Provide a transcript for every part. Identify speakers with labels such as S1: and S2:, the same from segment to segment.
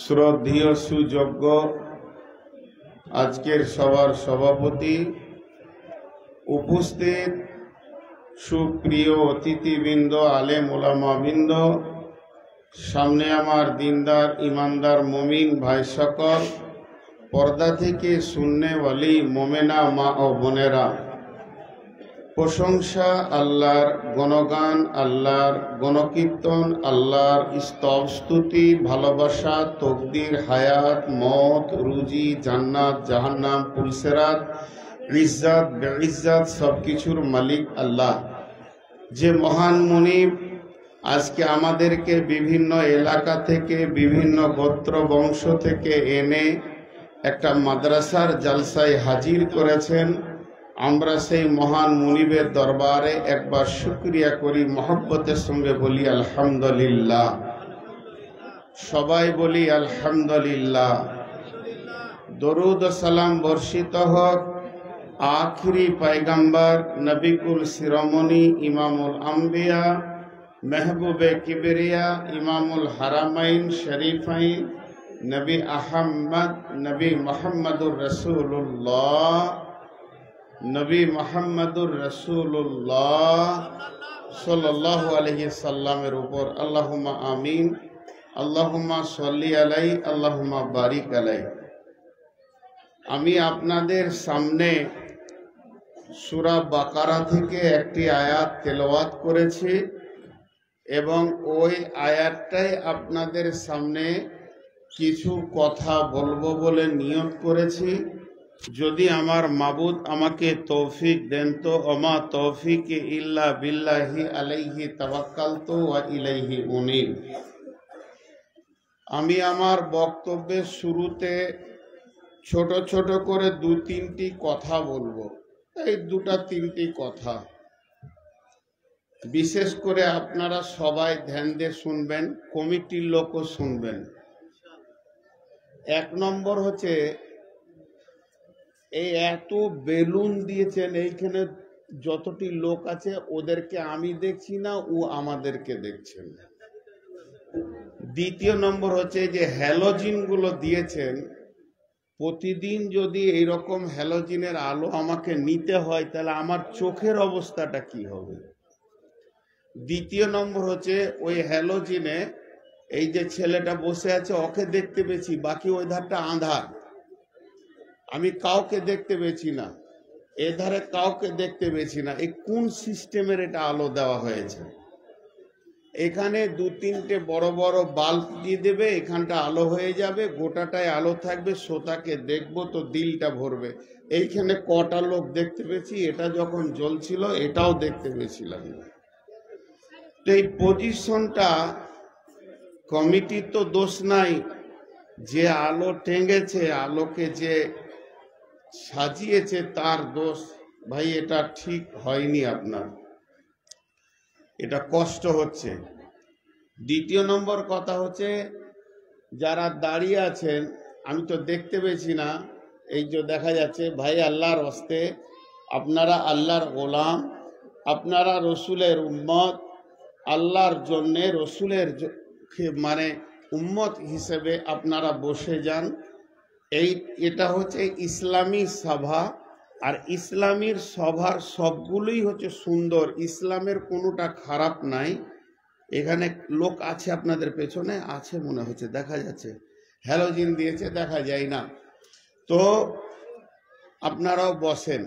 S1: শ্রদ্ধেয় সুযোগ্য আজকের সভার সভাপতি, উপস্থিত সুপ্রিয় অতিথিবৃন্দ, আলেম ওলামাবৃন্দ, সামনে আমার দিনদার ইমানদার মুমিন ভাই সকল, পর্দা থেকে সুন্নেওয়ালি মোমেনা মা ও বোনেরা, প্রশংসা আল্লাহর, গণগান আল্লাহর, গণকীর্তন আল্লাহর, স্তব স্তুতি ভালোবাসা তকদির হায়াত মত রুজি জান্নাত জাহান্নাম পুলসেরাত ইজ্জত বেইজ্জত সবকিছুর মালিক আল্লাহ। যে মহান মুনিব আজকে আমাদেরকে বিভিন্ন এলাকা থেকে বিভিন্ন গোত্র বংশ থেকে এনে একটা মাদ্রাসার জালসায় হাজির করেছেন, আমরা সেই মহান মুনিবের দরবারে একবার শুকরিয়া করি, মহব্বতের সঙ্গে বলি আলহামদুলিল্লাহ। সবাই বলি আলহামদুলিল্লাহ। দরুদ ও সালাম বর্ষিত হোক আখিরি পয়গম্বর নবিকুল শিরোমণি ইমামুল আম্বিয়া মেহবুবে কিবরিয়া ইমামুল হারামাইন শরীফাইন নবী আহমদ নবী মোহাম্মদুর রসুল্লাহ নবী মোহাম্মদুর রসুল্লাহ সাল্লাল্লাহু আলাইহি সাল্লামের উপর আল্লাহুম্মা আমিন। আল্লাহুম্মা সাল্লি আলাই আল্লাহুম্মা বারিক আলাই। আমি আপনাদের সামনে সূরা বাকারা থেকে একটি আয়াত তেলাওয়াত করেছি এবং ওই আয়াতটাই আপনাদের সামনে কিছু কথা বলবো বলে নিয়ত করেছি। যদি আমার মাবুদ আমাকে তৌফিক দেন তো ওমা তৌফিক ইল্লা বিল্লাহি আলাইহি তাওয়াক্কালতু ওয়া ইলাইহি উনীব। আমি আমার বক্তব্যের শুরুতে ছোট ছোট করে দু তিনটি কথা বলবো, এই দুটা তিনটি কথা। বিশেষ করে আপনারা সবাই ধ্যান দিয়ে শুনবেন, কমিটির লোকও শুনবেন। এক নম্বর হচ্ছে, এই এত বেলুন দিয়েছেন, এইখানে যতটি লোক আছে ওদেরকে আমি দেখছি না, ও আমাদেরকে দেখছেন। দ্বিতীয় নম্বর হচ্ছে যে হ্যালোজিন গুলো দিয়েছেন, প্রতিদিন যদি এইরকম হ্যালোজিনের আলো আমাকে নিতে হয় তাহলে আমার চোখের অবস্থাটা কি হবে। দ্বিতীয় নম্বর হচ্ছে ওই হ্যালোজিনে এই যে ছেলেটা বসে আছে ওকে দেখতে পেয়েছি, বাকি ওই ধারটা আঁধার, আমি কাউকে দেখতে পেয়েছি না, এধারে কাউকে দেখতে পেয়েছি না। এই কোন সিস্টেমের এটা আলো দেওয়া হয়েছে? এখানে দু তিনটে বড় বড় বাল্ব দিয়ে দেবে, এখানটা আলো হয়ে যাবে, গোটাটায় আলো থাকবে, শ্রোতাকে দেখবো তো দিলটা ভরবে। এইখানে কটা লোক দেখতে পেয়েছি, এটা যখন জ্বলছিল এটাও দেখতে পেয়েছিলাম। তো এই পজিশনটা কমিটির তো দোষ নাই, যে আলো টেঙ্গেছে, আলোকে যে সাজিয়েছে তার দোষ। ভাই এটা ঠিক হয়নি, আপনার এটা কষ্ট হচ্ছে। দ্বিতীয় নম্বর কথা হচ্ছে, যারা দাঁড়িয়ে আছেন আমি তো দেখতে পেয়েছি না, এই যে দেখা যাচ্ছে, ভাই আল্লাহর হস্তে আপনারা আল্লাহর গোলাম, আপনারা রসুলের উম্মত, আল্লাহর জন্যে রসুলের মানে উম্মত হিসেবে আপনারা বসে যান। এটা হচ্ছে ইসলামী সভা, আর ইসলামীর সভার সবগুলোই হচ্ছে সুন্দর, ইসলামের কোনোটা খারাপ নাই। এখানে লোক আছে আপনাদের পেছনে আছে মনে হচ্ছে, দেখা যাচ্ছে, হ্যালোজিন দিয়েছে দেখা যায় না। তো আপনারাও বসেন,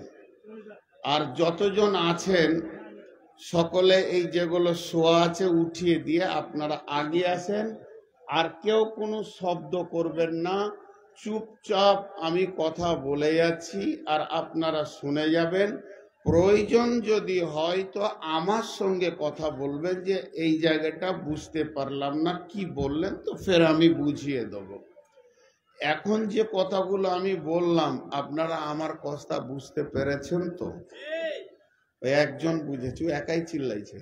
S1: আর যতজন আছেন সকলে এই যেগুলো শোয়া আছে উঠিয়ে দিয়ে আপনারা আগে আসেন, আর কেউ কোনো শব্দ করবেন না, চুপচাপ আমি কথা বলে যাচ্ছি আর আপনারা শুনে যাবেন। প্রয়োজন যদি হয় তো আমার সঙ্গে কথা বলবেন যে এই জায়গাটা বুঝতে পারলাম না, কি বললেন, তো ফের আমি বুঝিয়ে দেব। এখন যে কথাগুলো আমি বললাম আপনারা আমার কথা বুঝতে পেরেছেন তো? একজন বুঝেছে, একাই চিল্লাইছে,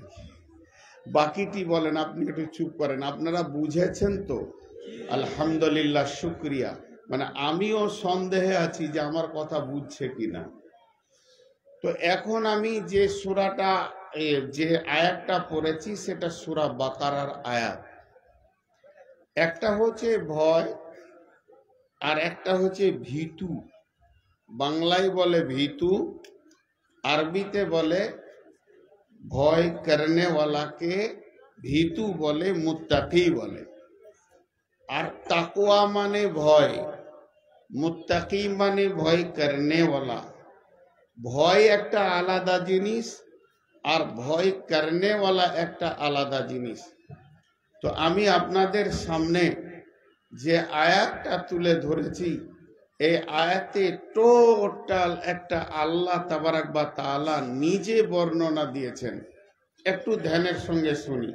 S1: বাকিটি বলেন, আপনি একটু চুপ করেন। আপনারা বুঝেছেন তো? আলহামদুলিল্লাহ, শুকরিয়া। মানে আমিও সন্দেহে আছি যে আমার কথা বুঝছে কিনা। তো এখন আমি যে সূরাটা যে আয়াতটা পড়েছি সেটা সূরা বাকারার আয়াত। একটা হচ্ছে ভয়, আর একটা হচ্ছে ভীতু। বাংলায় বলে ভীতু, আরবিতে বলে ভয় করনেওয়ালাকে ভীতু বলে, মুত্তাকি বলে। আর তাকওয়া মানে ভয়, মুত্তাকি মানে ভয় করনেওয়ালা। ভয় একটা আলাদা জিনিস, আর ভয় করনেওয়ালা একটা আলাদা জিনিস। তো আমি আপনাদের সামনে যে আয়াতটা তুলে ধরেছি, এই আয়াতে টোটাল একটা আল্লাহ তাবারাক বা তাআলা নিজে বর্ণনা দিয়েছেন। একটু ধ্যানের সঙ্গে শুনি।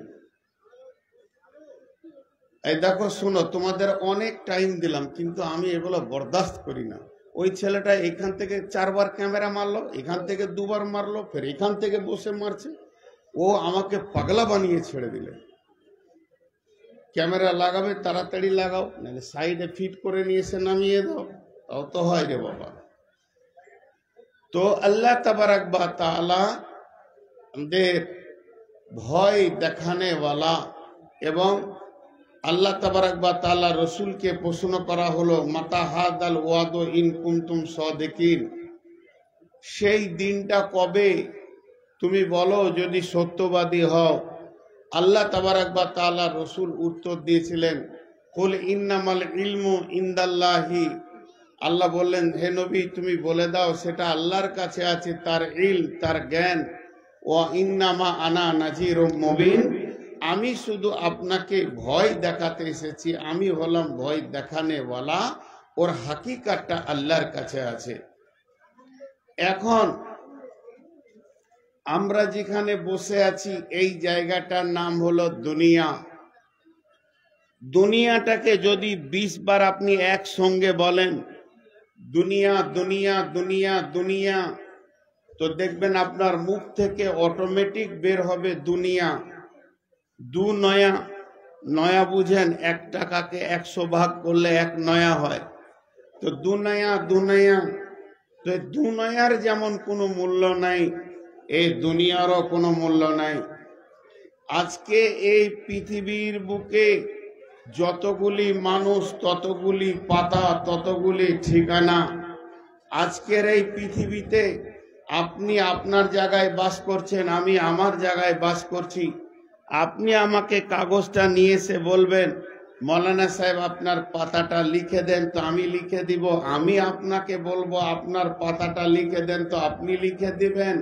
S1: এই দেখো, শুনো, তোমাদের অনেক টাইম দিলাম, কিন্তু আমি এগুলো বরদাস্ত করি না। ওই ছেলেটা এখান থেকে 4বার ক্যামেরা মারলো, এখান থেকে 2বার মারলো, ফের এখান থেকে বসে মারছে। ও আমাকে পাগলা বানিয়ে ছেড়ে দিলে। ক্যামেরা লাগাবে তাড়াতাড়ি লাগাও, নাহলে সাইডে ফিট করে নিয়ে এসে নামিয়ে দাও, তাও তো হয় রে বাবা। তো আল্লাহ তাবারাক বা তাআলা আমাদের ভয় দেখানেওয়ালা, এবং আল্লাহ তাবারাক বা তাআলা রসুলকে প্রশ্ন করা হলো, মাতা হাদাল ওয়াদু ইন কুনতুম সাদিকিন, সেই দিনটা কবে, তুমি বলো যদি সত্যবাদী হও। আল্লাহ তাবারাক বা তাআলা রসুল উত্তর দিয়েছিলেন, কুল ইন্নামাল ইলমু ইনদাল্লাহি, আল্লাহ বললেন, হে নবী তুমি বলে দাও সেটা আল্লাহর কাছে আছে, তার ইলম, তার জ্ঞান। ওয়া ইন্নামা আনা নাযীরুম মুবিন, আমি শুধু আপনাকে ভয় দেখাতে এসেছি, আমি হলাম ভয় দেখানেওয়ালা, ওর হাকিকাতটা আল্লাহর কাছে আছে। এখন আমরা যেখানে বসে আছি এই জায়গাটার নাম হলো দুনিয়া। দুনিয়াটাকে যদি 20 বার আপনি একসঙ্গে বলেন, দুনিয়া দুনিয়া দুনিয়া দুনিয়া, তো দেখবেন আপনার মুখ থেকে অটোমেটিক বের হবে দুনিয়া। দু নয়া, নয়া বুঝেন, 1 টাকাকে 100 ভাগ করলে 1 নয়া হয়। তো দুনয়া দুনয়া, তো দুনয়ার যেমন কোনো মূল্য নাই, এই দুনিয়ারও কোনো মূল্য নাই। আজকে এই পৃথিবীর বুকে যতগুলি মানুষ, ততগুলি পাতা, ততগুলি ঠিকানা। আজকের এই পৃথিবীতে আপনি আপনার জায়গায় বাস করছেন, আমি আমার জায়গায় বাস করছি। আপনি আমাকে কাগজটা নিয়ে এসে বলবেন, মৌলানা সাহেব আপনার পাতাটা লিখে দেন, তো আমি লিখে দিব। আমি আপনাকে বলবো আপনার পাতাটা লিখে দেন, তো আপনি লিখে দিবেন।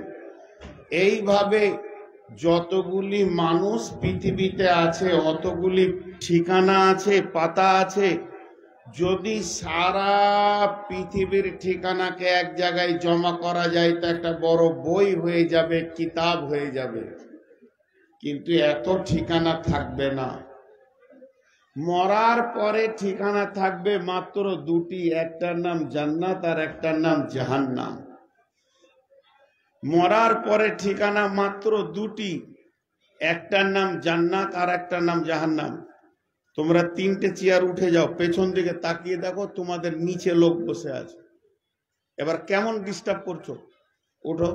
S1: এইভাবে যতগুলি মানুষ পৃথিবীতে আছে, অতগুলি ঠিকানা আছে, পাতা আছে। যদি সারা পৃথিবীর ঠিকানাকে এক জায়গায় জমা করা যায়, তো একটা বড় বই হয়ে যাবে, কিতাব হয়ে যাবে। কিন্তু এত ঠিকানা থাকবে না। মরার পরে ঠিকানা থাকবে মাত্র 2টি, একটার নাম জান্নাত আর একটার নাম জাহান্নাম। মরার পরে ঠিকানা মাত্র 2টি, একটার নাম জান্নাত আর একটার নাম জাহান্নাম। তোমরা 3টে চেয়ার উঠে যাও, পেছন দিকে তাকিয়ে দেখো তোমাদের নিচে লোক বসে আছে। এবার কেমন ডিস্টার্ব করছো? উঠো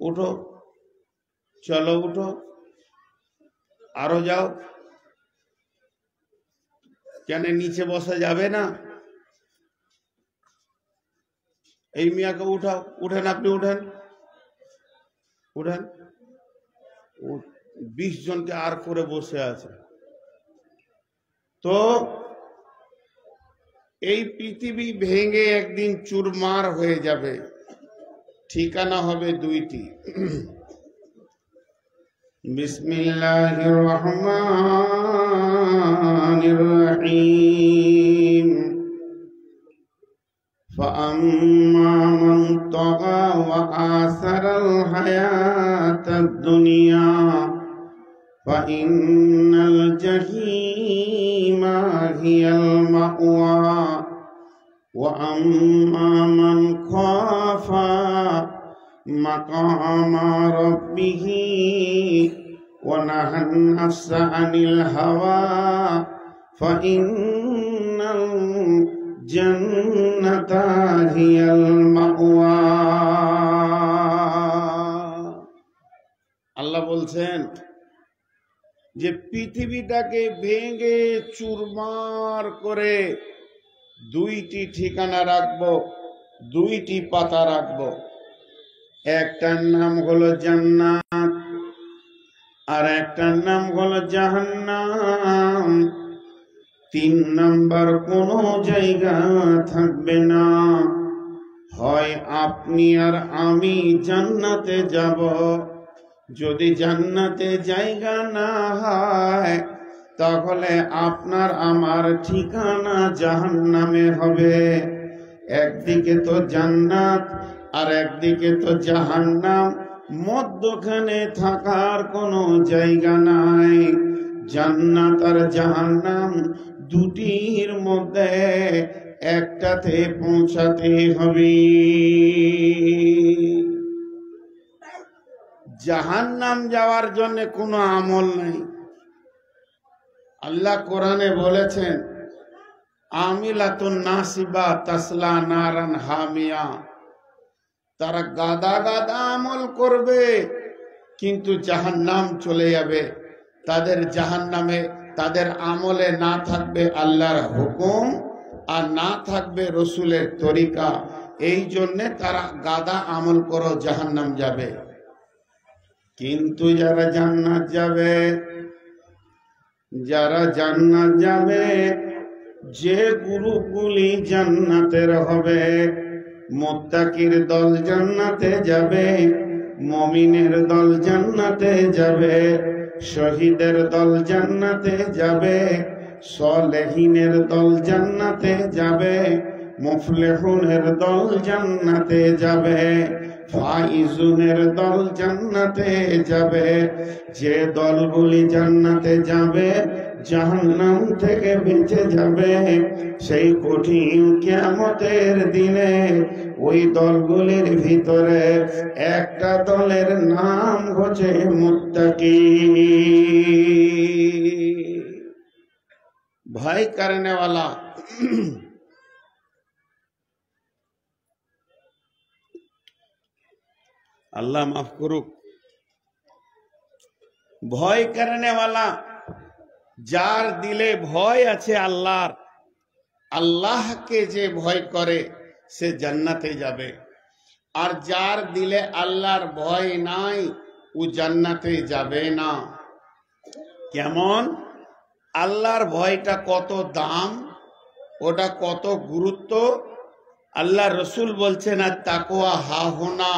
S1: উঠো, চলো উঠো, আরো যাও। কেন নিচে বসা যাবে না? এই মিয়াকে উঠাও, উঠেন, আপনি উঠেন, উঠেন। 20 জনকে আর করে বসে আছে। তো এই পৃথিবী ভেঙে একদিন চুরমার হয়ে যাবে, ঠিকানা হবে 2টি। বিসমিল্লাহির রহমানির রহিম। فأما من طغى وآثر الحياة الدنيا فإن الجحيم هي المأوى وأما من خاف مقام ربه ونهى النفس عن الهوى فإن الجنة هي المأوى। আল্লাহ বলছেন যে পৃথিবীটাকে ভেঙে চুরমার করে দুইটি ঠিকানা রাখবো, দুইটি পাতা রাখবো। একটার নাম হলো জান্নাত আর একটার নাম হলো জাহান্নাম। 3 নাম্বার কোনো জায়গা থাকবে না। হয় আপনি আর আমি জান্নাতে যাব, যদি জান্নাতে জায়গা না হয় তাহলে আপনার আমার ঠিকানা জাহান্নামে হবে। একদিকে তো জান্নাত আর একদিকে তো জাহান্নাম, মধ্যখানে থাকার কোনো জায়গা নাই। জান্নাত আর জাহান্নাম দুটির মধ্যে একটাতে পৌঁছাতে হবে। জাহান্নাম যাওয়ার জন্য কোনো আমল নেই। আল্লাহ কোরআনে বলেছেন, আমিলাতুন নাসিবা তাসলা নারান হামিয়া। তারা গাদা গাদা আমল করবে কিন্তু জাহান্নাম চলে যাবে। তাদের জাহান্নামে তাদের আমলে না থাকবে আল্লাহর হুকুম আর না থাকবে রসুলের তরিকা। এই জন্যে তারা গাদা আমল করো জাহান্নাম যাবে। কিন্তু যারা জান্নাত যাবে, যারা জান্নাত যাবে, যে গ্রুপগুলি জান্নাতের হবে, মুত্তাকির দল জান্নাতে যাবে, মুমিনের দল জান্নাতে যাবে, শহীদের দল জান্নাতে যাবে, সালেহিনের দল জান্নাতে যাবে, মুফলিহুনের দল জান্নাতে যাবে, ফাইজুনের দল জান্নাতে যাবে। যে দলগুলি জান্নাতে যাবে, জাহান্নাম থেকে বেঁচে যাবে, সেই কঠিন কিয়ামতের দিনে ওই দলগুলির ভিতরে একটা দলের নাম হচ্ছে মুত্তাকি। ভয় করনে वाला। আল্লাহ মাফ করুক। ভয় করনে वाला, যার দিলে ভয় আছে আল্লাহর, আল্লাহকে যে ভয় করে সে জান্নাতে যাবে। আর যার দিলে আল্লাহর ভয় নাই ও জান্নাতে যাবে না। কেমন? আল্লাহর ভয়টা কত দাম, ওটা কত গুরুত্ব। আল্লাহ রসুল বলছেন, আর তাকওয়া হাহুনা,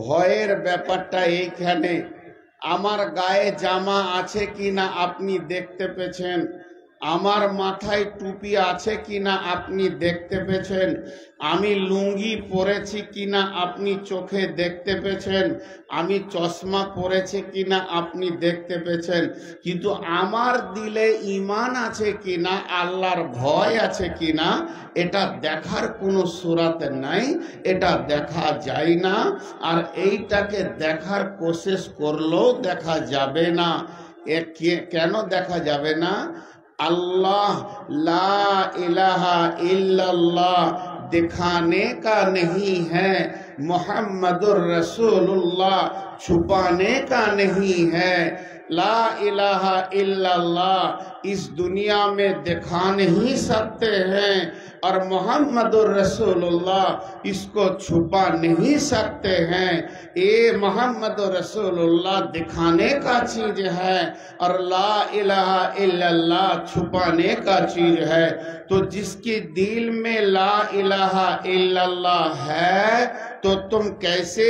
S1: ভয়ের ব্যাপারটা এইখানে। আমার গায়ে জামা আছে কিনা আপনি দেখতে পেয়েছেন, আমার মাথায় টুপি আছে কিনা আপনি দেখতে পেয়েছেন, আমি লুঙ্গি পরেছি কিনা আপনি চোখে দেখতে পেয়েছেন, আমি চশমা পরেছি কিনা আপনি দেখতে পেয়েছেন। কিন্তু আমার দিলে ঈমান আছে কিনা, আল্লাহর ভয় আছে কিনা, এটা দেখার কোনো সূরাত নাই, এটা দেখা যায় না। আর এইটাকে দেখার কোশিশ করলেও দেখা যাবে না। কেন দেখা যাবে না? अल्लाह ला इलाहा इल्लल्लाह दिखाने का नहीं है, मुहम्मदुर रसूलुल्लाह छुपाने का नहीं है। ला इलाहा इल्लल्लाह इस दुनिया में दिखा नहीं सकते हैं और मोहम्मदुर रसूलुल्लाह इसको छुपा नहीं सकते हैं। ये मोहम्मदुर रसूलुल्लाह दिखाने का चीज है और ला इलाहा इल्लल्लाह छुपाने का चीज है। तो जिसके दिल में ला इलाहा इल्लल्लाह है तो तुम कैसे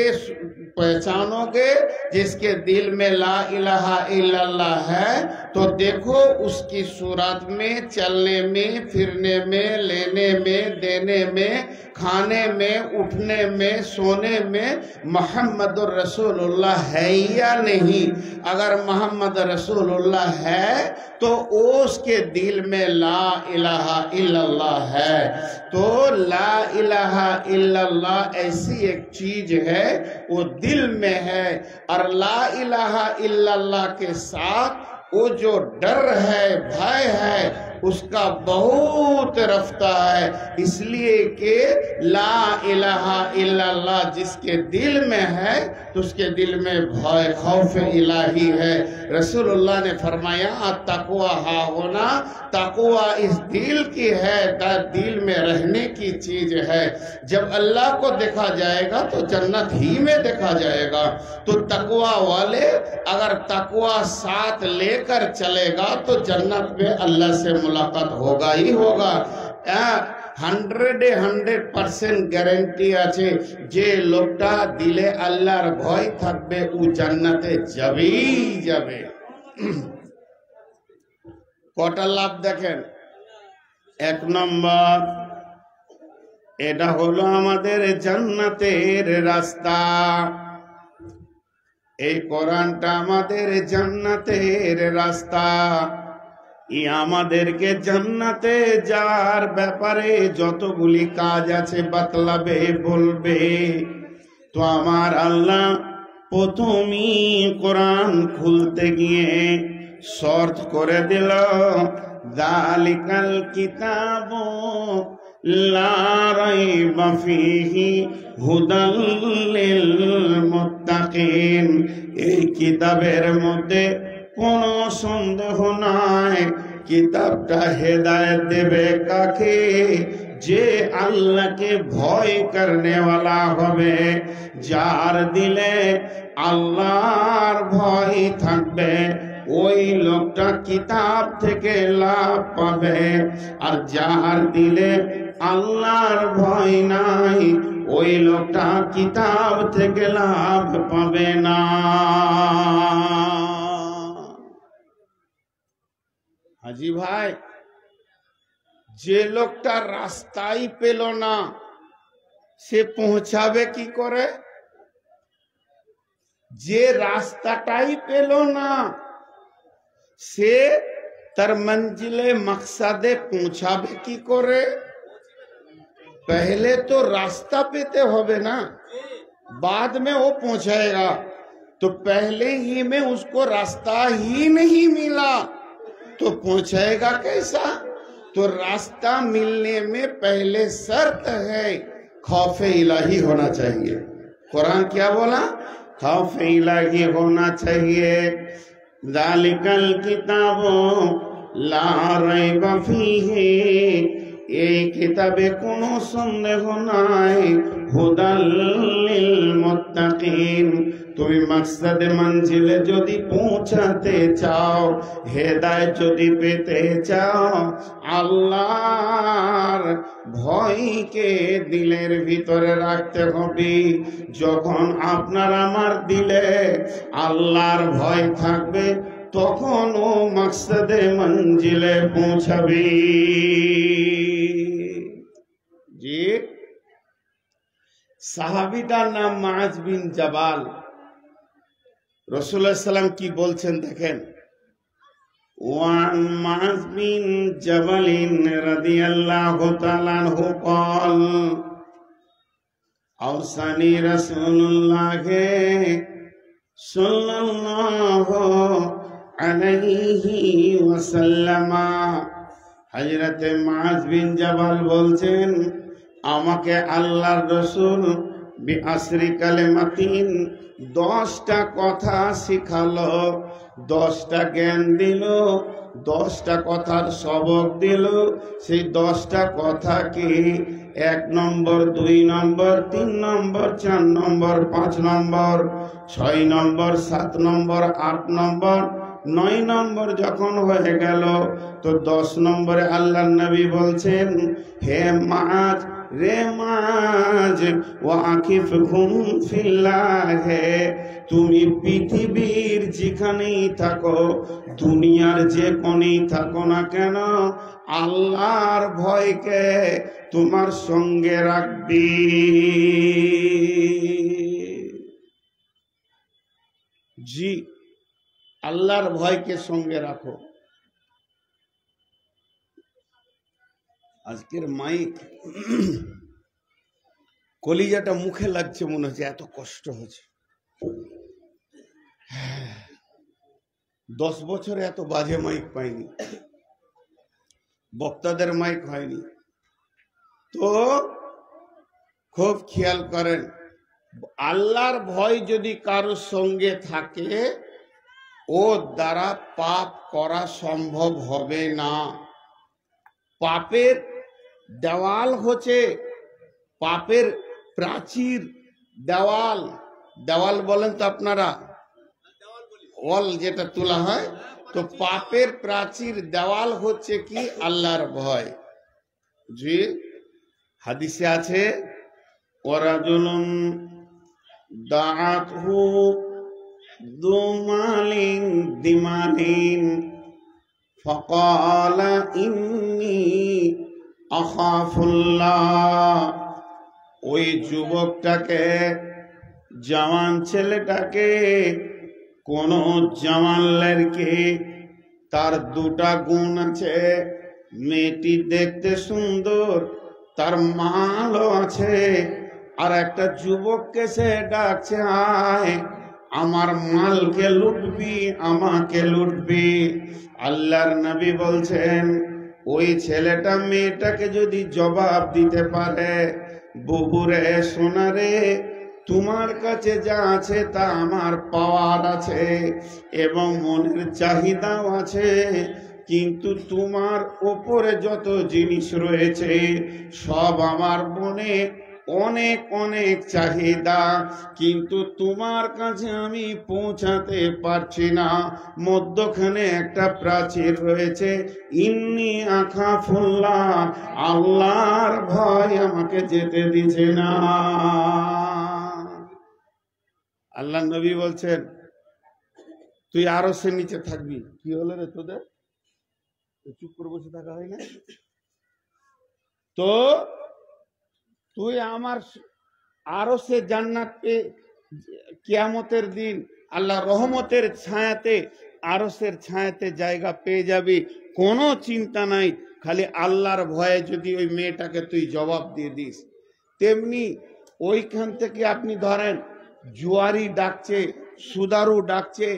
S1: पहचानोगे? जिसके दिल में ला इलाहा इल्लल्लाह है तो देखो उसकी सूरत में, चलने में, फिरने में, लेने में, देने में, खाने में, उठने में, सोने में मोहम्मदुर रसूलुल्लाह है या नहीं। अगर मोहम्मद रसूलुल्लाह है तो उसके दिल में ला इलाहा इल्लल्लाह है। तो ला इलाहा इल्लल्लाह ऐसी एक चीज है, वो दिल में है। और ला इलाहा इल्लल्लाह के साथ वो जो डर है, भय है, उसका बहुत रफ्ता है, इसलिए कि ला इलाहा इल्लल्लाह जिसके दिल में है तो उसके दिल में भय खौफ इलाही है। रसूलुल्लाह ने फरमाया तकवा हा होना, तकवा इस दिल की है, दिल में रहने की चीज है। जब अल्लाह को देखा जाएगा तो जन्नत ही में देखा जाएगा। तो तकवा वाले अगर तकवा साथ लेकर चलेगा तो जन्नत में अल्लाह से मुलाकात होगा ही होगा। 100% গ্যারান্টি আছে যে লোকটা দিলে আল্লাহর ভয় থাকবে ও জান্নাতে যাবেই যাবে। কটা লাভ দেখেন। এক নম্বর, এটা হলো আমাদের জান্নাতের রাস্তা। এই কোরআনটা আমাদের জান্নাতের রাস্তা। ই আমাদেরকে জান্নাতে যাওয়ার ব্যাপারে যতগুলি কাজ আছে বাতলাবে বলবে। তো আমার আল্লাহ প্রথমই কোরআন খুলতে গিয়ে শর্ত করে দিল, যালিকাল কিতাবু লা রাইবা ফীহি হুদাল লিল মুত্তাকিন। এই কিতাবের মধ্যে কোনো সন্দেহ নাই, কিতাবটা হেদায়েত দেবে কাকে? যে আল্লাহকে ভয় করনেওয়ালা হবে, যার দিলে আল্লাহর ভয় থাকবে ওই লোকটা কিতাব থেকে লাভ পাবে। আর যার দিলে আল্লাহর ভয় নাই ওই লোকটা কিতাব থেকে লাভ পাবে না। হাজি ভাই, যে লোকটা রাস্তাই পেল না সে পৌঁছাবে কি করে? যে রাস্তাটাই পেল না সে তার মঞ্জিলে মকসদে পৌঁছাবে কি করে? पहले तो रास्ता पेते होवे ना, बाद में वो पहुंचाएगा। तो पहले ही में उसको रास्ता ही नहीं मिला तो पहुंचाएगा कैसा? तो रास्ता मिलने में पहले शर्त है खौफ इलाही होना चाहिए। कुरान क्या बोला? खौफ इलाही होना चाहिए। जालिकल किताबो ला रैबा फीही, এই কিতাবে কোনো সন্দেহ নাই, হুদাল লিল মুত্তাকিন। তুমি মাকসাদে মঞ্জিলে যদি পৌঁছাতে চাও, হেদায়েত যদি পেতে চাও, আল্লাহর ভয়কে দিলের ভিতরে রাখতে হবে। যখন আপনার আমার দিলে আল্লাহর ভয় থাকবে তখন ও মাকসাদে মঞ্জিলে পৌঁছাবে। জি, সাহাবীটার নাম মুআজ বিন জাবাল। রাসূলুল্লাহ সাল্লাল্লাহু আলাইহি ওয়াসাল্লাম কি বলছেন দেখেন। ওয়ান মুআজ বিন জাবাল রাদিয়াল্লাহু তাআলা আনহু قال আওসানি রাসূলুল্লাহ সাল্লাল্লাহু আলাইহি ওয়াসাল্লাম। হযরত মুআজ বিন জাবাল বলছেন, আমাকে আল্লাহর রাসূল বিআশরি কালিমাতিন 10টা কথা শিখালো, 10টা জ্ঞান দিল, 10টা কথার সবক দিল। সেই 10টা কথা কি? 1 নম্বর, 2 নম্বর, 3 নম্বর, 4 নম্বর, 5 নম্বর, 6 নম্বর, 7 নম্বর, 8 নম্বর, 9 নম্বর যখন হয়ে গেল তো 10 নম্বরে আল্লাহর নবী বলছেন, হে মুআজ, রে মুআজ, ওয়াকিফহুম ফিল্লাহ, তুমি পৃথিবীর যেখানেই থাকো, দুনিয়ার যে কোণেই থাকো না কেন, আল্লাহর ভয়কে তোমার সঙ্গে রাখবি। জি, আল্লাহর ভয়কে সঙ্গে রাখো। আজকের মাইক কলিজাটা মুখে লাগছে, মনে হচ্ছে এত কষ্ট হচ্ছে। 10 বছরে এত বাজে মাইক পাইনি। বক্তাদের মাইক হয়নি। তো খুব খেয়াল করেন, আল্লাহর ভয় যদি কারোর সঙ্গে থাকে ওর দ্বারা পাপ করা সম্ভব হবে না। পাপের দেওয়াল হচ্ছে, পাপের প্রাচীর দেওয়াল, দেওয়াল বলেন তো আপনারা, ওয়াল যেটা তোলা হয়, তো পাপের প্রাচীর দেওয়াল হচ্ছে কি আল্লাহর ভয়। জি হাদিসে আছে, ওয়ারাজুলুন দাআতহু দুমালিন দিমানিন ফাকালা ইন্নী আখাফুল্লাহ। ওই যুবকটাকে, জওয়ান ছেলেটাকে, কোন জওয়ান লড়কি, তার দুটা গুণ আছে, মেয়েটি দেখতে সুন্দর, তার মালও আছে, আর একটা যুবককে সে ডাকছে, আয় আমার মালকে লুটবি, আমাকে লুটবি। আল্লাহর নবী বলছেন, ওই ছেলেটা মেয়েটাকে যদি জবাব দিতে পারে, বুবুরে সোনারে, তোমার কাছে যা আছে তা আমার পাওয়ার আছে এবং মনের চাহিদাও আছে, কিন্তু তোমার ওপরে যত জিনিস রয়েছে সব আমার মনে অনেক অনেক চাহিদা, কিন্তু তোমার কাছে আমি পৌঁছাতে পারছি না। মধ্যখানে একটা প্রাচীর রয়েছে, ইন্নী আখাফুল্লাহ, আল্লাহর ভয় আমাকে যেতে দিছে না। আল্লাহ নবী বলছেন, তুই আরো সে নিচে থাকবি। কি হলো রে তোদের, চুপ করে বসে থাকা হয় না? তো তুই আমার আরো সে জান্নাত পেয়ে কিয়ামতের দিন আল্লাহ রহমতের ছায়াতে, আরশের ছায়াতে জায়গা পেয়ে যাবি, কোনো চিন্তা নাই। খালি আল্লাহর ভয়ে যদি ওই মেয়েটাকে তুই জবাব দিয়ে দিস। তেমনি ওইখান থেকে আপনি ধরেন জুয়ারি ডাকছে, সুদারু ডাকছে,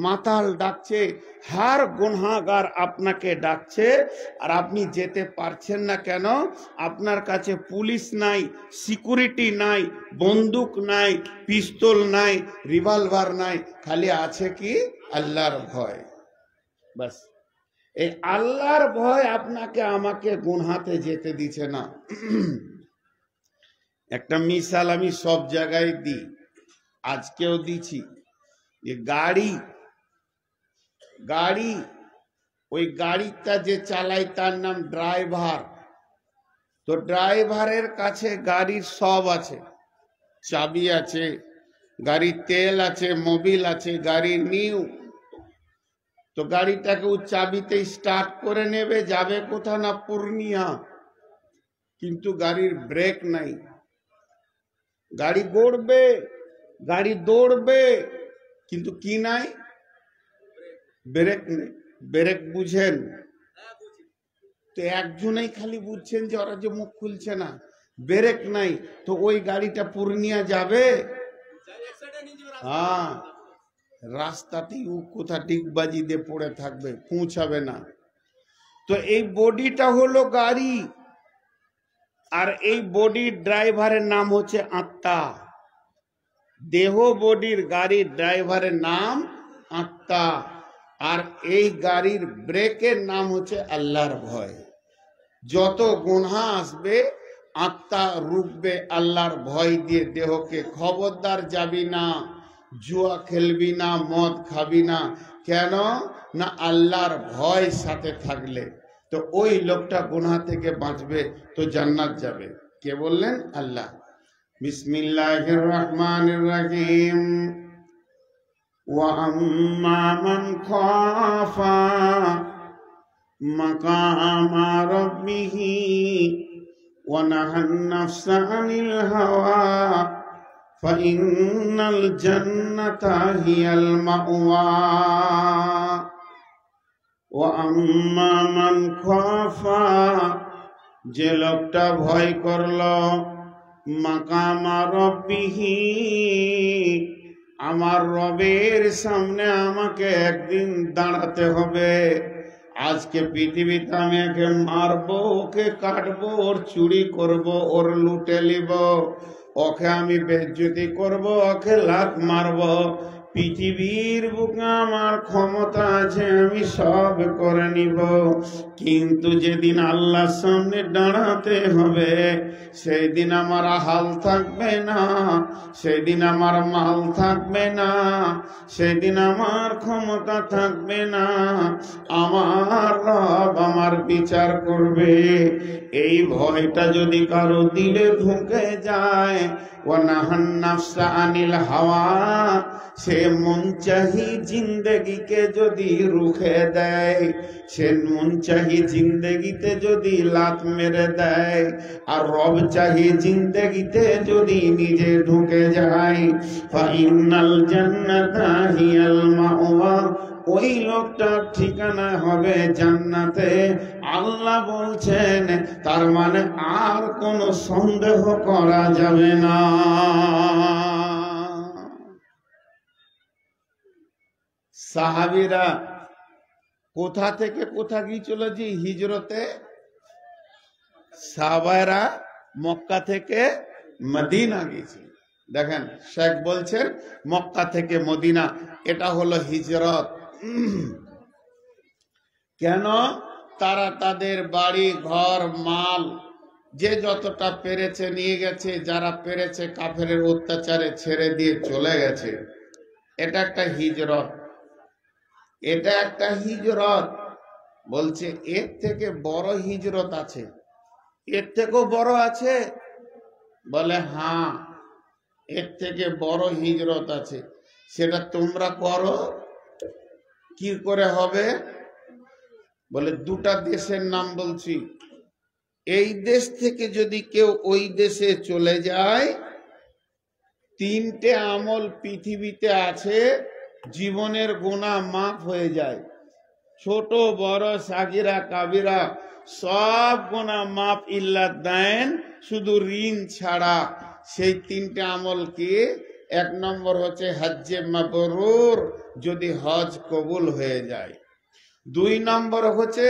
S1: মাতাল ডাকছে, হার গুনহাগার আপনাকে ডাকছে, আর আপনি যেতে পারছেন না কেন? আপনার কাছে পুলিশ নাই, সিকিউরিটি নাই, বন্দুক নাই, পিস্তল নাই, রিভলভার নাই, খালি আছে কি আল্লাহর ভয়। বাস এই আল্লাহর ভয় আপনাকে আমাকে গুনহাতে যেতে দিচ্ছে না। একটা মিসাল আমি সব জায়গায় দিই, আজকেও দিচ্ছি। যে গাড়ি ওই গাড়িটা যে চালায় তার নাম ড্রাইভার। তো ড্রাইভারের কাছে গাড়ির সব আছে, চাবি আছে, গাড়ির তেল আছে, মোবিল আছে, গাড়ি নিউ। তো গাড়িটাকে ও চাবিতে স্টার্ট করে নেবে, যাবে কোথা না পূর্ণিয়া, কিন্তু গাড়ির ব্রেক নাই। গাড়ি দৌড়বে কিন্তু কি নাই? ব্রেক নেই। ব্রেক বুঝেন তো? একজনেই খালি বুঝছেন যে ওরা যে মুখ খুলছে না, ব্রেক নাই। তো ওই গাড়িটা পূর্ণিয়া যাবে? হ্যাঁ, রাস্তাতেই ও কোথা ডিগবাজি দিয়ে পড়ে থাকবে, পৌঁছাবে না। তো এই বডিটা হলো গাড়ি, আর এই বডির ড্রাইভারের নাম হচ্ছে আত্মা। দেহ বডির গাড়ির ড্রাইভারের নাম আত্মা, আর এই গাড়ির ব্রেকের নাম হচ্ছে আল্লাহর ভয়। যত গুনাহ আসবে আত্মা রুখবে আল্লাহর ভয় দিয়ে দেহকে। খবরদার যাবি না, জুয়া খেলবি না, মদ খাবি না। কেন না? আল্লাহর ভয় সাথে থাকলে তো ওই লোকটা গুনাহ থেকে বাঁচবে, তো জান্নাত যাবে। কে বললেন? আল্লাহ। বিসমিল্লাহির রহমানির রহিম। ওয়া আম্মা মান খাফা মাকামা রাব্বিহি ওয়া নাহান নাফসা আনিল হাওয়া ফাইন্নাল জান্নাতা হিয়াল মাওয়া। ওয়া আম্মা মান খাফা, যে লোকটা ভয় করলো, মাকামা রাব্বিহি, আমার রবের সামনে আমাকে একদিন দাঁড়াতে হবে, আজকে পৃথিবীতে আমি একে মারবো, ওকে কাটবো, ওর চুরি করব, ওর লুটে নিব, ওকে আমি বেজ্জতি করব, ওকে লাত মারব। পৃথিবীর বুকে আমার ক্ষমতা আছে, আমি সব করে নিব। কিন্তু যেদিন আল্লাহর সামনে দাঁড়াতে হবে, সেই দিন আমার হাল থাকবে না, সেই দিন আমার মাল থাকবে না, সেই দিন আমার ক্ষমতা থাকবে না। আমার রব আমার বিচার করবে। এই ভয়টা যদি কারো দিলে ঢুকে যায়, ওয়ানাহান নাফসা আনিল হাওয়া, সে মন চাহি জিন্দগিকে যদি রুখে দেয়, সে মন চাহি জিন্দগিতে যদি লাত মেরে দেয়, আর রব চাহি জিন্দগিতে যদি নিজে ঢুকে যায়, ফাইনাল জান্নাতা হিয়াল মাওয়া, ওই লোকটার ঠিকানা হবে জান্নাতে। আল্লাহ বলছেন, তার মানে আর কোনো সন্দেহ করা যাবে না। সাহাবীরা কোথা থেকে কোথা গিয়েছিল যে হিজরতে? সাহাবারা মক্কা থেকে মদিনা গিয়েছিল। দেখেন শেখ বলছেন মক্কা থেকে মদিনা, এটা হলো হিজরত। কেন? তারা তাদের বাড়ি ঘর মাল যে যতটা পেরেছে নিয়ে গেছে, যারা পেরেছে কাফেরের অত্যাচারে ছেড়ে দিয়ে চলে গেছে। এটা একটা হিজরত, এটা একটা হিজরত। বলছে এর থেকে বড় হিজরত আছে, এর থেকেও বড় আছে? বলে হ্যাঁ, এর থেকে বড় হিজরত আছে, সেটা তোমরা করো। কি করে হবে? বলে দুটা দেশের নাম বলছি। এই দেশ থেকে যদি কেউ ওই দেশে চলে যায়, তিনটে আমল পৃথিবীতে আছে, জীবনের গুনাহ মাফ হয়ে যায়। ছোট বড় সাগিরা কাবিরা সব গুনাহ মাফ, ইল্লা দাইন, শুধু ঋণ ছাড়া। সেই তিনটে আমল কি? এক নম্বর হচ্ছে হজ্জে মাবরুর, যদি হজ কবুল হয়ে যায়। দুই নম্বর হচ্ছে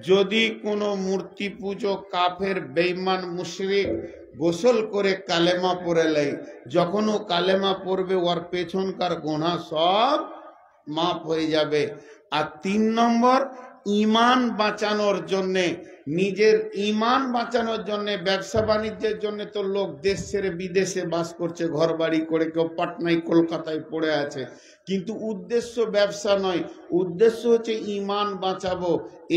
S1: যদি কোনো মূর্তি পূজক কাফের বেঈমান মুশরিক গোসল করে কালেমা পড়ে লেয়, যখন ও কালেমা পড়বে ওর পেছনকার গুনাহ সব মাফ হয়ে যাবে। আর তিন নম্বর, ঈমান বাঁচানোর জন্যে, নিজের ঈমান বাঁচানোর জন্যে, ব্যবসা বাণিজ্যের জন্য তো লোক দেশ ছেড়ে বিদেশে বাস করছে, ঘর বাড়ি করে, কেউ পাটনায় কলকাতায় পড়ে আছে, কিন্তু উদ্দেশ্য ব্যবসা নয়, উদ্দেশ্য হচ্ছে ঈমান বাঁচাবো।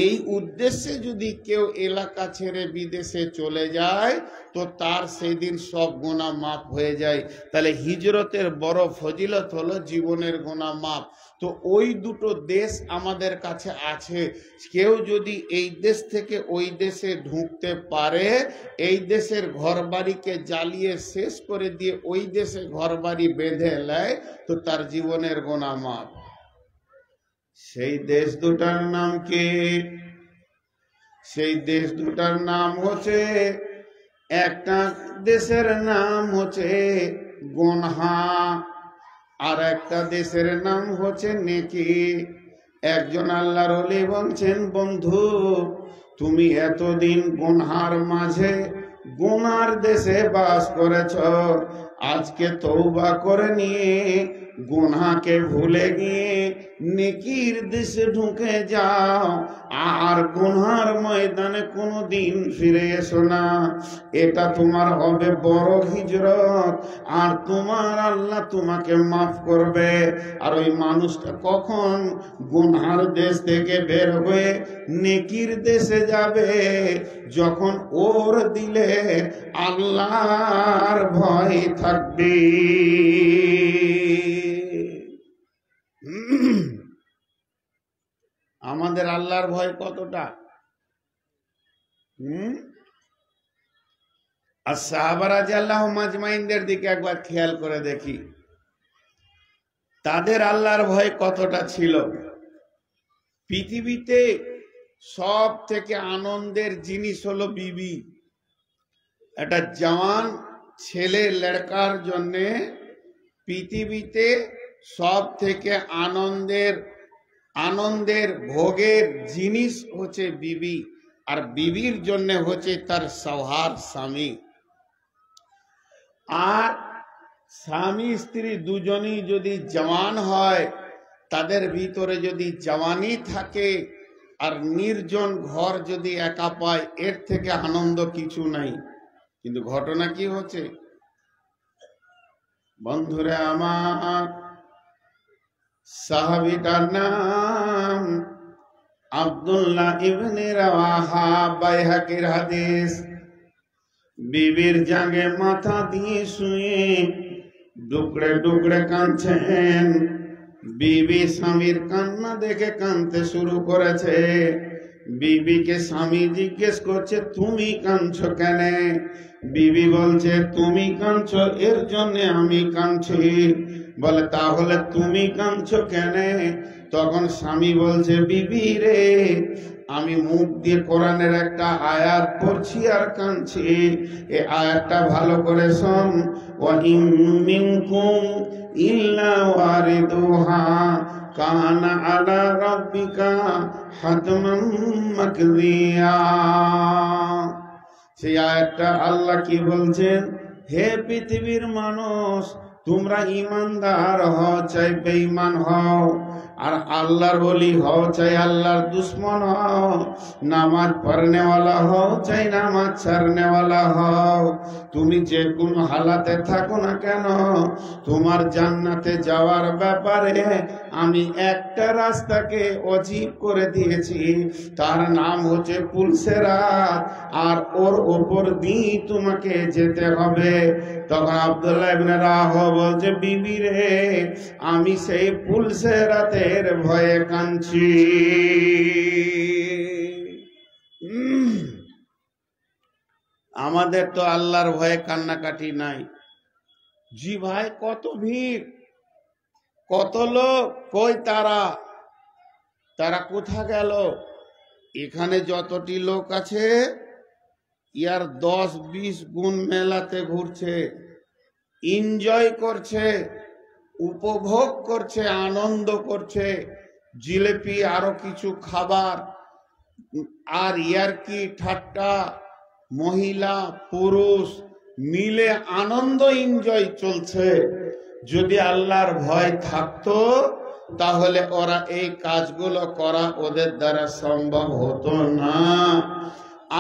S1: এই উদ্দেশ্যে যদি কেউ এলাকা ছেড়ে বিদেশে চলে যায়, তো তার সেদিন সব গুনাহ মাফ হয়ে যায়। তাহলে হিজরতের বড় ফজিলত হলো জীবনের গুনাহ মাফ। তো ওই দুটো দেশ আমাদের কাছে আছে। কেউ যদি এই দেশ থেকে ওই দেশে ঢুকতে পারে, এই দেশের ঘরবাড়িকে জ্বালিয়ে শেষ করে দিয়ে ওই দেশে ঘরবাড়ি বেঁধে নেয়, তো তার জীবনের গুনাহ মাফ। সেই দেশ দুটার নাম কি? সেই দেশ দুটার নাম হচ্ছে, একটা দেশের নাম হচ্ছে গুনাহ, আর একটা দেশের নাম হচ্ছে নেকি। একজন আল্লাহর ওলি বলছেন, বন্ধু তুমি এতদিন গুনহার মাঝে, গুনার দেশে বাস করেছ, আজকে তওবা করে নিয়ে গুনাহকে ভুলে গিয়ে নেকির দেশে ঢুকে যাও, আর গুনার ময়দানে কোনোদিন ফিরে এসো না। এটা তোমার হবে বড় হিজরত, আর তোমার আল্লাহ তোমাকে মাফ করবে। আর ওই মানুষটা কখন গুনার দেশ থেকে বের হয়ে নেকির দেশে যাবে? যখন ওর দিলে আল্লাহর ভয় থাকবে। আমাদের আল্লাহর ভয় কতটা? আর সাহাবারা রাদিয়াল্লাহু মাজমাইনদের দিকে একবার খেয়াল করে দেখি, তাদের আল্লাহর ভয় কতটা ছিল। পৃথিবীতে সব থেকে আনন্দের জিনিস হলো বিবি। একটা জওয়ান ছেলে লড়কার জন্যে পৃথিবীতে সব থেকে আনন্দের আনন্দের ভোগের জিনিস হচ্ছে বিবি, আর বিবির জন্য হচ্ছে তার সওহার স্বামী। আর স্বামী স্ত্রী দুজনই যদি জওয়ান হয়, তাদের ভিতরে যদি জওয়ানি থাকে আর নির্জন ঘর যদি একা পায়, এর থেকে আনন্দ কিছু নাই। কিন্তু ঘটনা কি হচ্ছে বন্ধুরা আমার, সাহাবীটার নাম আব্দুল্লাহ ইবনে রাওয়াহা, বাইহাকির হাদিস। বিবির জাগে মাথা দিয়ে শুয়ে ডুকরে ডুকরে কাঁদছেন। বিবি স্বামীর কান্না দেখে কাঁদতে শুরু করেছে। বিবিকে স্বামী জিজ্ঞেস করছে, তুমি কাঁদছো কেন? বিবি বলছে, তুমি কাঁদছো এর জন্য আমি কাঁদছি। বলে, তাহলে তুমি কাঁদছো কেন? তখন স্বামী বলছে, বিবি রে, আমি মুখ দিয়ে কোরআনের একটা আয়াত পড়ছি আর কাঁদছি। এই আয়াতটা ভালো করে শোন। ওয়া ইন মিনকুম ইল্লা ওয়ারিদুহা কানা আলা রাব্বিকা হাতমান মাকদিয়া। সেই আয়াতটা আল্লাহ কি বলছেন? হে পৃথিবীর মানুষ, তোমরা ইমানদার হও চাই বেঈমান হও, আর আল্লাহর ওলি হও চাই আল্লাহর দুশ্মন হও, নামাজ পড়নেওয়ালা হও চাই নামাজ ছাড়নেওয়ালা হও, তুমি যে কোন হালাতে থাকো না কেন, তোমার জান্নাতে যাওয়ার ব্যাপারে আমি একটা রাস্তাকে অজীব করে দিয়েছি, তার নাম হচ্ছে পুলসেরাত, আর ওর ওপর দিয়ে তোমাকে যেতে হবে। তখন আব্দুল্লাহ ইবনে রাওয়াহা বলছে, বিবি রে, আমি সেই পুলসেরাতের ভয়ে কাঁদছি। আমাদের তো আল্লাহর ভয়ে কান্নাকাটি নাই। জি ভাই, কত ভিড়, কত লোক, কই তারা? তারা কোথা গেল? এখানে যতটি লোক আছে, ইয়ার 10-20 গুণ মেলাতে ঘুরছে, এনজয় করছে, উপভোগ করছে, আনন্দ করছে, জিলেপি আরো কিছু খাবার, আর ইয়ারকি ঠাট্টা, মহিলা পুরুষ মিলে আনন্দ এনজয় চলছে। যদি আল্লাহর ভয় থাকতো তাহলে ওরা এই কাজগুলো করা ওদের দ্বারা সম্ভব হতো না।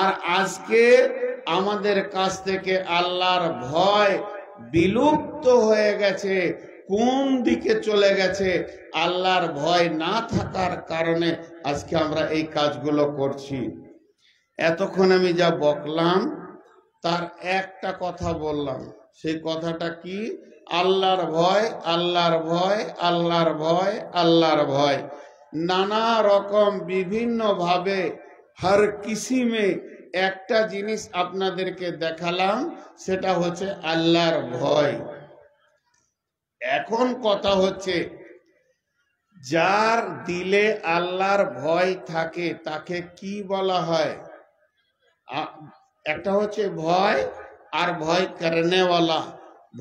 S1: আর আজকে আমাদের কাছ থেকে আল্লাহর ভয় বিলুপ্ত হয়ে গেছে। কোন দিকে চলে গেছে? আল্লাহর ভয় না থাকার কারণে আজকে আমরা এই কাজগুলো করছি। এতক্ষণ আমি যা বকলাম তার একটা কথা বললাম, সেই কথাটা কি? আল্লাহর ভয়, আল্লাহর ভয়, আল্লাহর ভয়, আল্লাহর ভয়। নানা রকম বিভিন্ন ভাবে হর কিসিমে একটা জিনিস আপনাদেরকে দেখালাম, সেটা হচ্ছে আল্লাহর ভয়। এখন কথা হচ্ছে, যার দিলে আল্লাহর ভয় থাকে তাকে কি বলা হয়? একটা হচ্ছে ভয়, আর ভয় করনেওয়ালা।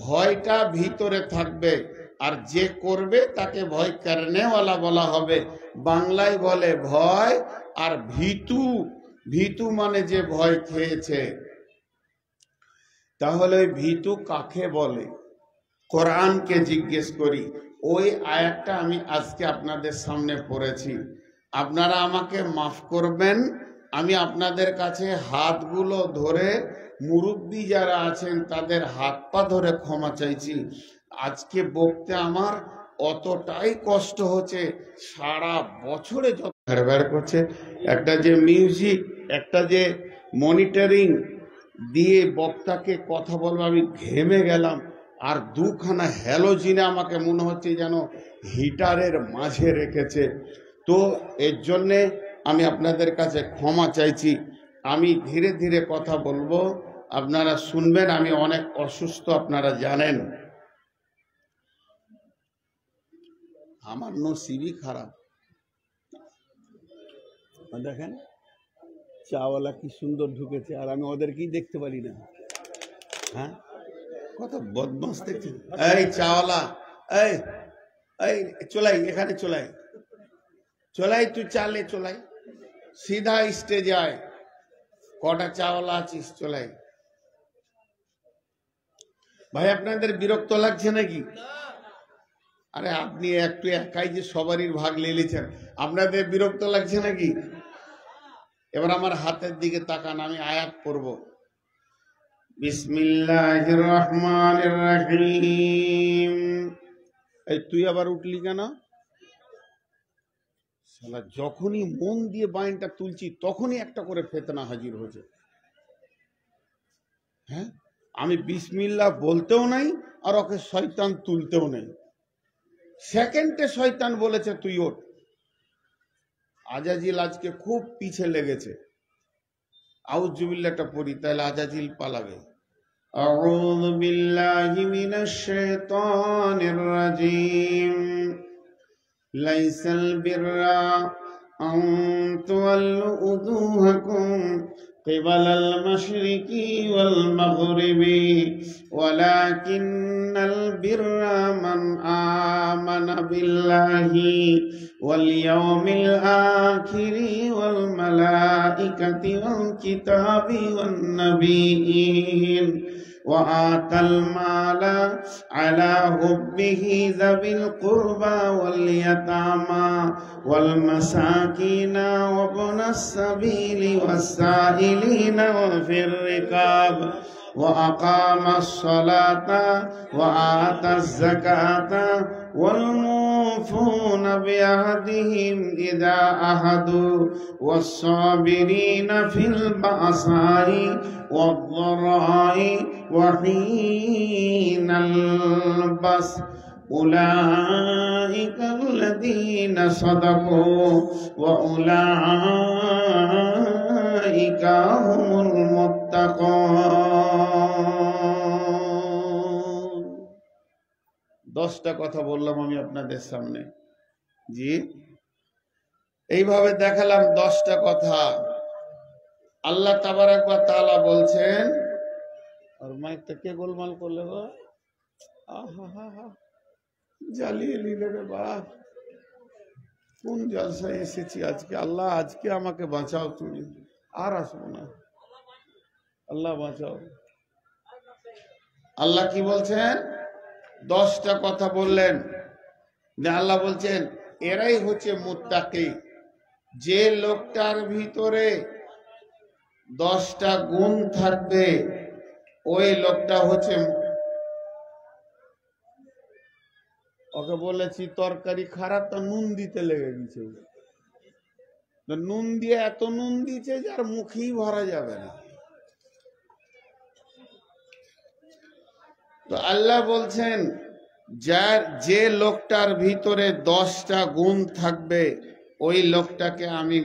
S1: ভয়টা ভিতরে থাকবে, আর যে করবে তাকে ভয় করনেওয়ালা বলা হবে। বাংলায় বলে ভয়, আর ভীতু, ভীতু মানে যে ভয় খেয়েছে। তাহলে ভীতু কাকে বলে? কোরআনকে জিজ্ঞেস করি। ওই আয়াতটা আমি আজকে আপনাদের সামনে পড়েছি। আপনারা আমাকে মাফ করবেন, আমি আপনাদের কাছে হাতগুলো ধরে, মুরব্বী যারা আছেন তাদের হাত পা ধরে ক্ষমা চাইছি। আজকে বকতে আমার অতটাই কষ্ট হচ্ছে, সারা বছরে যত ভেড় করছে, একটা যে মিউজিক, একটা যে মনিটরিং দিয়ে বক্তাকে কথা বলবো, আমি ঘেমে গেলাম। আর দুখানা হ্যালোজিনে আমাকে মনে হচ্ছে যেন হিটারের মাঝে রেখেছে। তো এর জন্যে আমি আপনাদের কাছে ক্ষমা চাইছি। আমি ধীরে ধীরে কথা বলবো, আপনারা শুনবেন। আমি অনেক অসুস্থ, আপনারা জানেন। আমার নসিবই খারাপ। দেখেন চাওয়ালা কি সুন্দর ঢুকেছে, আর আমি ওদেরকেই দেখতে পারি না। হ্যাঁ, কত বদমাস দেখছেন। এই চাওয়ালা, এই এই চলাই, এখানে চলাই। চলাই তুই চালে চলাই, সিধা স্টেজে আয়, কটা চাওয়ালা আছিস চলাই। ভাই আপনাদের বিরক্ত লাগছে নাকি? আরে আপনি একটু একাই যে সবারই ভাগ নিয়েছেন, আপনাদের বিরক্ত লাগছে নাকি? এবার আমার হাতের দিকে তাকান, আমি আয়াত পড়ব। বিসমিল্লাহির রহমানির রহিম। এই তুই আবার উঠলি কেন? শালা যখনই মন দিয়ে বাইনটা তুলছি তখনই একটা করে ফেতনা হাজির হয়েছে। হ্যাঁ, আমি বিসমিল্লাহ বলতেও নাই আর ওকে শয়তান তুলতেও নেই, সেকেন্ডে শয়তান বলেছে তুই ওঠ। আজাজিল আজকে খুব পিছে লেগেছে, আউযুবিল্লাহটা পড়ি তাহলে আজাজিল পালাবে। আউযু বিল্লাহি মিনাশ শাইতানির রাজিম। লাইসাল বিররা আন তুওয়াল্লু উজুহাকুম কিবালাল মাশরিকি ওয়াল মাগরিবি ওয়ালাকিন্নাল বিররা মান আমানা বিল্লাহি ওয়াল ইয়াউমিল আখিরি ওয়াল মালাইকাতি ওয়াল কিতাবি ওয়ান নাবিয়্যিন وآتى المال على حبه ذوي القربى واليتامى والمساكين وابن السبيل والسائلين وفي الرقاب وأقام الصلاة وآتى الزكاة والموفون بعهدهم إذا عاهدوا والصابرين في البأساء والضراء وحين البأس أولئك الذين صدقوا وأولئك هم المتقون। 10টা কথা বললাম আমি আপনাদের সামনে, জি এইভাবে দেখালাম 10টা কথা। আল্লাহ তাবারাক ওয়া তাআলা বলছেন, আর মাইকটা কে গোলমাল করলে গো, আহা জ্বালিয়ে নিলে রে বাপ, কোন জলসায় এসেছি আজকে। আল্লাহ আজকে আমাকে বাঁচাও, তুমি আর আসবো না, আল্লাহ বাঁচাও। আল্লাহ কি বলছেন? 10টা কথা বললেন। আল্লাহ বলছেন এরাই হচ্ছে মুত্তাকি। যে লোকটার ভিতরে 10টা গুণ থাকবে ওই লোকটা হচ্ছে, ওকে বলেছি তরকারি খারাপ তো নুন দিতে লেগে গেছে, নুন দিয়ে এত নুন দিয়েছে যে আর মুখেই ভরা যাবে না। তো আল্লাহ বলছেন যার যে লোকটার ভিতরে 10টা গুণ থাকবে ওই লোকটাকে আমি